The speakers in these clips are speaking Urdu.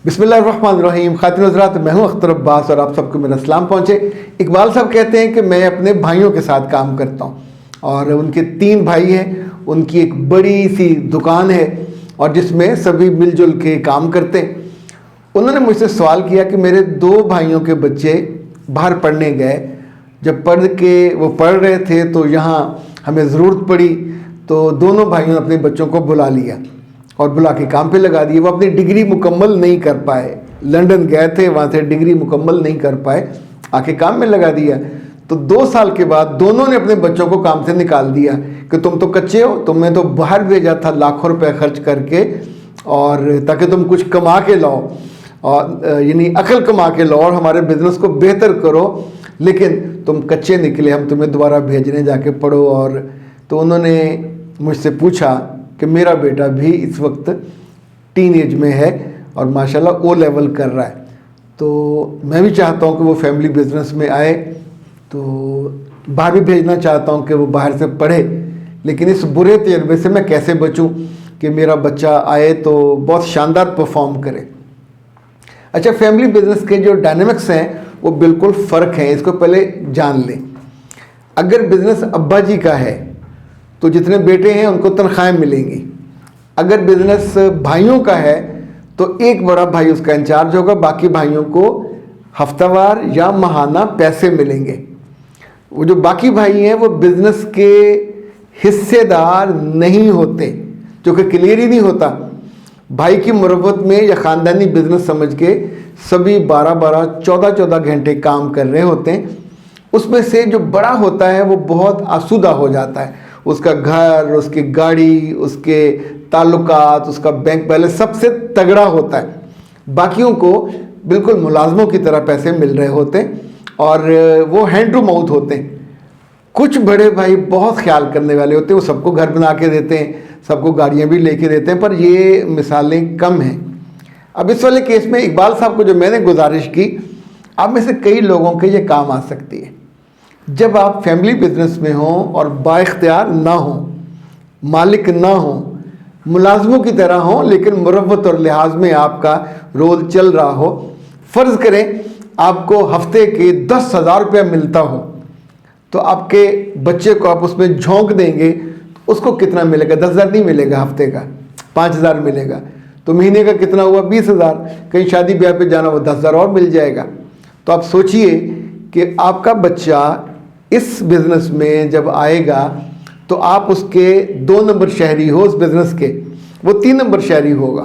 بسم اللہ الرحمن الرحیم. خاتون حضرات، میں ہوں اختر عباس اور آپ سب کو میرا سلام پہنچے. اقبال صاحب کہتے ہیں کہ میں اپنے بھائیوں کے ساتھ کام کرتا ہوں اور ان کے 3 بھائی ہیں. ان کی ایک بڑی سی دکان ہے اور جس میں سبھی مل جل کے کام کرتے ہیں. انہوں نے مجھ سے سوال کیا کہ میرے 2 بھائیوں کے بچے باہر پڑھنے گئے. جب پڑھ کے وہ پڑھ رہے تھے تو یہاں ہمیں ضرورت پڑی تو دونوں بھائیوں نے اپنے بچوں کو بلا لیا اور بلا کے کام پہ لگا دیے. وہ اپنی ڈگری مکمل نہیں کر پائے، لندن گئے تھے، وہاں سے ڈگری مکمل نہیں کر پائے، آ کے کام میں لگا دیا. تو 2 سال کے بعد دونوں نے اپنے بچوں کو کام سے نکال دیا کہ تم تو کچے ہو، تم نے تو باہر بھیجا تھا لاکھوں روپے خرچ کر کے اور تاکہ تم کچھ کما کے لاؤ، اور یعنی عقل کما کے لاؤ اور ہمارے بزنس کو بہتر کرو، لیکن تم کچے نکلے، ہم تمہیں دوبارہ بھیجنے جا کے پڑھو. اور تو انہوں نے مجھ سے پوچھا کہ میرا بیٹا بھی اس وقت ٹین ایج میں ہے اور ماشاءاللہ او لیول کر رہا ہے، تو میں بھی چاہتا ہوں کہ وہ فیملی بزنس میں آئے. تو باہر بھی بھیجنا چاہتا ہوں کہ وہ باہر سے پڑھے، لیکن اس برے تجربے سے میں کیسے بچوں کہ میرا بچہ آئے تو بہت شاندار پرفارم کرے. اچھا، فیملی بزنس کے جو ڈائنامکس ہیں وہ بالکل فرق ہیں، اس کو پہلے جان لیں. اگر بزنس ابا جی کا ہے تو جتنے بیٹے ہیں ان کو تنخواہیں ملیں گی. اگر بزنس بھائیوں کا ہے تو ایک بڑا بھائی اس کا انچارج ہوگا، باقی بھائیوں کو ہفتہ وار یا ماہانہ پیسے ملیں گے. وہ جو باقی بھائی ہیں وہ بزنس کے حصے دار نہیں ہوتے، جو کہ کلیئر ہی نہیں ہوتا. بھائی کی مروت میں یا خاندانی بزنس سمجھ کے سبھی 12 14 گھنٹے کام کر رہے ہوتے ہیں. اس میں سے جو بڑا ہوتا ہے وہ بہت آسودہ ہو جاتا ہے. اس کا گھر، اس کی گاڑی، اس کے تعلقات، اس کا بینک بیلنس سب سے تگڑا ہوتا ہے. باقیوں کو بالکل ملازموں کی طرح پیسے مل رہے ہوتے ہیں اور وہ ہینڈ ٹو ماؤتھ ہوتے ہیں. کچھ بڑے بھائی بہت خیال کرنے والے ہوتے ہیں، وہ سب کو گھر بنا کے دیتے ہیں، سب کو گاڑیاں بھی لے کے دیتے ہیں، پر یہ مثالیں کم ہیں. اب اس والے کیس میں اقبال صاحب کو جو میں نے گزارش کی، آپ میں سے کئی لوگوں کے یہ کام آ سکتی ہے. جب آپ فیملی بزنس میں ہوں اور با اختیار نہ ہوں، مالک نہ ہوں، ملازموں کی طرح ہوں، لیکن مروت اور لحاظ میں آپ کا رول چل رہا ہو. فرض کریں آپ کو ہفتے کے 10,000 روپیہ ملتا ہو تو آپ کے بچے کو آپ اس میں جھونک دیں گے، اس کو کتنا ملے گا؟ 10,000 نہیں ملے گا، ہفتے کا 5,000 ملے گا. تو مہینے کا کتنا ہوا؟ 20,000. کہیں شادی بیاہ پہ جانا ہو 10,000 اور مل جائے گا. تو آپ سوچئے کہ آپ کا بچہ اس بزنس میں جب آئے گا تو آپ اس کے 2 نمبر شہری ہو اس بزنس کے، وہ 3 نمبر شہری ہوگا،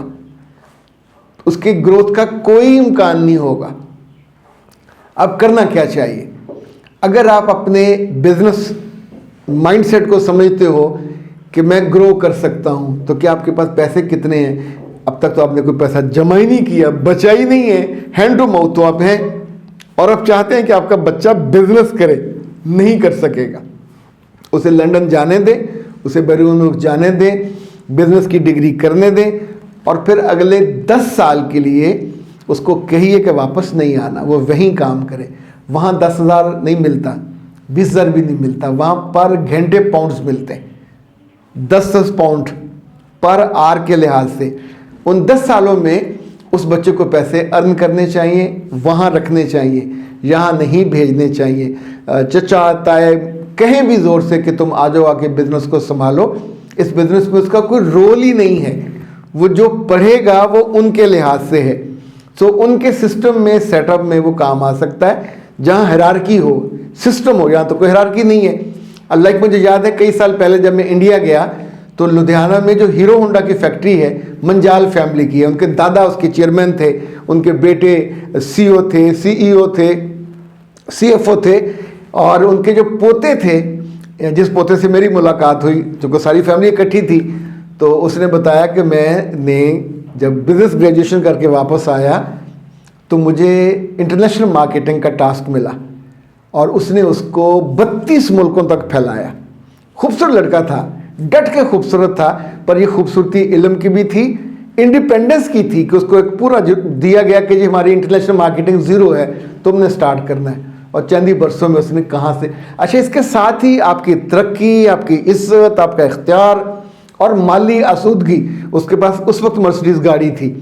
اس کی گروتھ کا کوئی امکان نہیں ہوگا. اب کرنا کیا چاہیے؟ اگر آپ اپنے بزنس مائنڈ سیٹ کو سمجھتے ہو کہ میں گرو کر سکتا ہوں، تو کیا آپ کے پاس پیسے کتنے ہیں؟ اب تک تو آپ نے کوئی پیسہ جمع ہی نہیں کیا، بچا ہی نہیں ہے، ہینڈ ٹو ماؤتھ تو آپ ہیں، اور آپ چاہتے ہیں کہ آپ کا بچہ بزنس کرے. نہیں کر سکے گا. اسے لندن جانے دیں، اسے بیرون ملک جانے دیں، بزنس کی ڈگری کرنے دیں، اور پھر اگلے 10 سال کے لیے اس کو کہیے کہ واپس نہیں آنا، وہ وہیں کام کرے. وہاں 10,000 نہیں ملتا، 20,000 بھی نہیں ملتا، وہاں پر گھنٹے پاؤنڈز ملتے ہیں، 10 پاؤنڈ پر آر کے لحاظ سے. ان 10 سالوں میں اس بچے کو پیسے ارن کرنے چاہیے، وہاں رکھنے چاہیے، یہاں نہیں بھیجنے چاہیے. چچا تائے کہیں بھی زور سے کہ تم آ جاؤ آ کے بزنس کو سنبھالو، اس بزنس میں اس کا کوئی رول ہی نہیں ہے. وہ جو پڑھے گا وہ ان کے لحاظ سے ہے. سو ان کے سسٹم میں، سیٹ اپ میں وہ کام آ سکتا ہے جہاں ہیرارکی ہو، سسٹم ہو. یہاں تو کوئی ہیرارکی نہیں ہے. اللہ، مجھے یاد ہے کئی سال پہلے جب میں انڈیا گیا تو لدھیانہ میں جو ہیرو ہونڈا کی فیکٹری ہے منجال فیملی کی ہے. ان کے دادا اس کے چیئرمین تھے، ان کے بیٹے سی او تھے، سی ای او تھے، سی ایف او تھے، اور ان کے جو پوتے تھے، جس پوتے سے میری ملاقات ہوئی، چونکہ ساری فیملی اکٹھی تھی، تو اس نے بتایا کہ میں نے جب بزنس گریجویشن کر کے واپس آیا تو مجھے انٹرنیشنل مارکیٹنگ کا ٹاسک ملا اور اس نے اس کو 32 ملکوں تک پھیلایا. خوبصورت لڑکا تھا، ڈٹ کے خوبصورت تھا، پر یہ خوبصورتی علم کی بھی تھی، انڈیپینڈنس کی تھی کہ اس کو ایک پورا دیا گیا کہ جی ہماری انٹرنیشنل مارکیٹنگ 0 ہے، تم نے سٹارٹ کرنا ہے. اور چند ہی برسوں میں اس نے کہاں سے. اچھا، اس کے ساتھ ہی آپ کی ترقی، آپ کی عزت، آپ کا اختیار اور مالی آسودگی. اس کے پاس اس وقت مرسیڈیز گاڑی تھی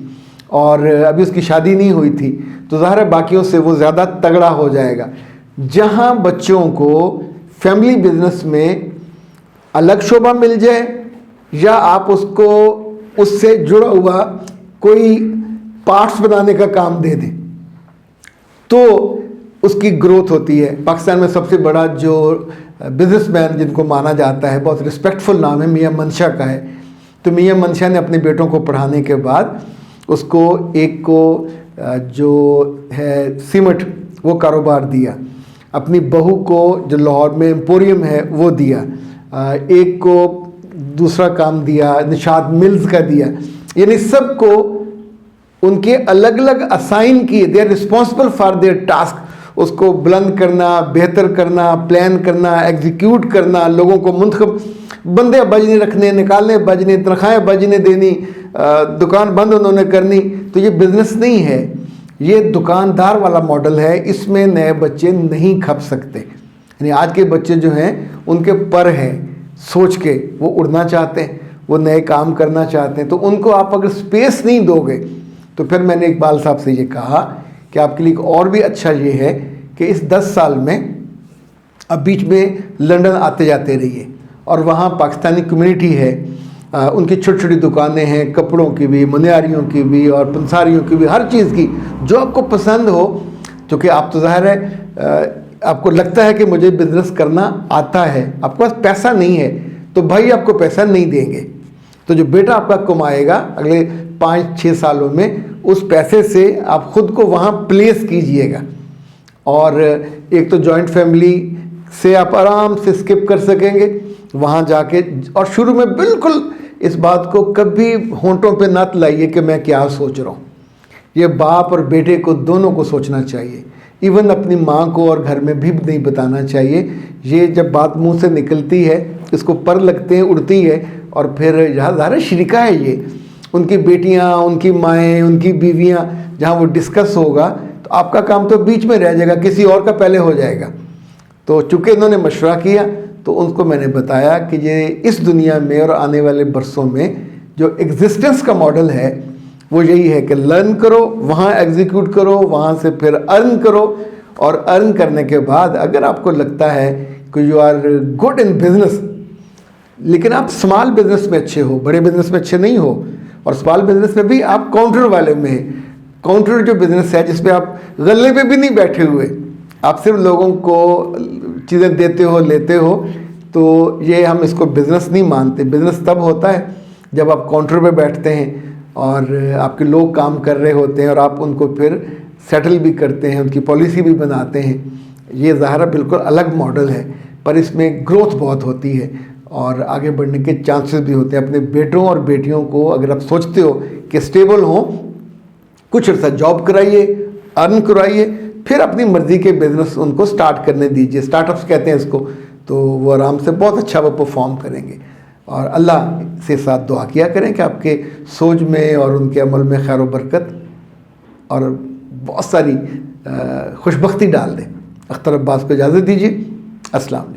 اور ابھی اس کی شادی نہیں ہوئی تھی، تو ظاہر ہے باقیوں سے وہ زیادہ تگڑا ہو جائے گا۔ جہاں بچوں کو فیملی بزنس میں الگ شعبہ مل جائے یا آپ اس کو اس سے جڑا ہوا کوئی پارٹس بنانے کا کام دے دیں تو اس کی گروتھ ہوتی ہے۔ پاکستان میں سب سے بڑا جو بزنس مین جن کو مانا جاتا ہے، بہت رسپیکٹفل نام ہے، میاں منشا کا ہے۔ تو میاں منشا نے اپنے بیٹوں کو پڑھانے کے بعد اس کو ایک کو جو ہے سیمٹ وہ کاروبار دیا، اپنی بہو کو جو لاہور میں ایمپوریم ہے وہ دیا، ایک کو دوسرا کام دیا نشاد ملز کا دیا، یعنی سب کو ان کے الگ الگ اسائن کیے، they are responsible for their task, اس کو بلند کرنا، بہتر کرنا، پلان کرنا، ایگزیکیوٹ کرنا، لوگوں کو منتخب، بندے بجنے رکھنے، نکالنے بجنے، تنخواہیں بجنے دینی، دکان بند انہوں نے کرنی۔ تو یہ بزنس نہیں ہے، یہ دکاندار والا ماڈل ہے، اس میں نئے بچے نہیں کھپ سکتے۔ یعنی آج کے بچے جو ہیں ان کے پر ہے سوچ کے، وہ اڑنا چاہتے ہیں، وہ نئے کام کرنا چاہتے ہیں، تو ان کو آپ اگر سپیس نہیں دو گے تو پھر میں نے اقبال صاحب سے یہ کہا کہ آپ کے لیے اور بھی اچھا یہ ہے کہ اس 10 سال میں اب بیچ میں لنڈن آتے جاتے رہیے، اور وہاں پاکستانی کمیونٹی ہے، ان کی چھوٹی چھوٹی دکانیں ہیں، کپڑوں کی بھی، منیاریوں کی بھی اور پنساریوں کی بھی، ہر چیز کی جو آپ کو پسند ہو۔ چونکہ آپ تو ظاہر ہے آپ کو لگتا ہے کہ مجھے بزنس کرنا آتا ہے، آپ کے پاس پیسہ نہیں ہے تو بھائی آپ کو پیسہ نہیں دیں گے، تو جو بیٹا آپ کا کمائے گا اگلے 5-6 سالوں میں، اس پیسے سے آپ خود کو وہاں پلیس کیجئے گا، اور ایک تو جوائنٹ فیملی سے آپ آرام سے اسکپ کر سکیں گے وہاں جا کے، اور شروع میں بالکل اس بات کو کبھی ہونٹوں پہ نہ لائیے کہ میں کیا سوچ رہا ہوں، یہ باپ اور بیٹے کو دونوں کو سوچنا چاہیے، ایون اپنی ماں کو اور گھر میں بھی نہیں بتانا چاہیے۔ یہ جب بات منہ سے نکلتی ہے اس کو پر لگتے ہیں، اڑتی ہے، اور پھر جہاں ظاہر شریکہ ہے، یہ ان کی بیٹیاں، ان کی مائیں، ان کی بیویاں، جہاں وہ ڈسکس ہوگا تو آپ کا کام تو بیچ میں رہ جائے گا، کسی اور کا پہلے ہو جائے گا۔ تو چونکہ انہوں نے مشورہ کیا تو ان کو میں نے بتایا کہ یہ اس دنیا میں اور آنے والے برسوں میں جو ایگزسٹنس کا ماڈل ہے وہ یہی ہے کہ لرن کرو، وہاں ایگزیکیوٹ کرو، وہاں سے پھر ارن کرو، اور ارن کرنے کے بعد اگر آپ کو لگتا ہے کہ you are good in business, لیکن آپ اسمال بزنس میں اچھے ہو، بڑے بزنس میں اچھے نہیں ہو، اور اسمال بزنس میں بھی آپ کاؤنٹر والے میں ہیں، کاؤنٹر جو بزنس ہے جس پہ آپ غلے پہ بھی نہیں بیٹھے ہوئے، آپ صرف لوگوں کو چیزیں دیتے ہو، لیتے ہو، تو یہ ہم اس کو بزنس نہیں مانتے۔ بزنس تب ہوتا ہے جب آپ کاؤنٹر پہ بیٹھتے ہیں اور آپ کے لوگ کام کر رہے ہوتے ہیں اور آپ ان کو پھر سیٹل بھی کرتے ہیں، ان کی پالیسی بھی بناتے ہیں۔ یہ ظاہرہ بالکل الگ ماڈل ہے، پر اس میں گروتھ بہت ہوتی ہے اور آگے بڑھنے کے چانسز بھی ہوتے ہیں۔ اپنے بیٹوں اور بیٹیوں کو اگر آپ سوچتے ہو کہ اسٹیبل ہوں، کچھ عرصہ جاب کرائیے، ارن کرائیے، پھر اپنی مرضی کے بزنس ان کو سٹارٹ کرنے دیجیے، سٹارٹ اپس کہتے ہیں اس کو، تو وہ آرام سے بہت اچھا وہ پرفارم کریں گے۔ اور اللہ سے ساتھ دعا کیا کریں کہ آپ کے سوچ میں اور ان کے عمل میں خیر و برکت اور بہت ساری خوشبختی ڈال دیں۔ اختر عباس کو اجازت دیجیے، السلام علیکم۔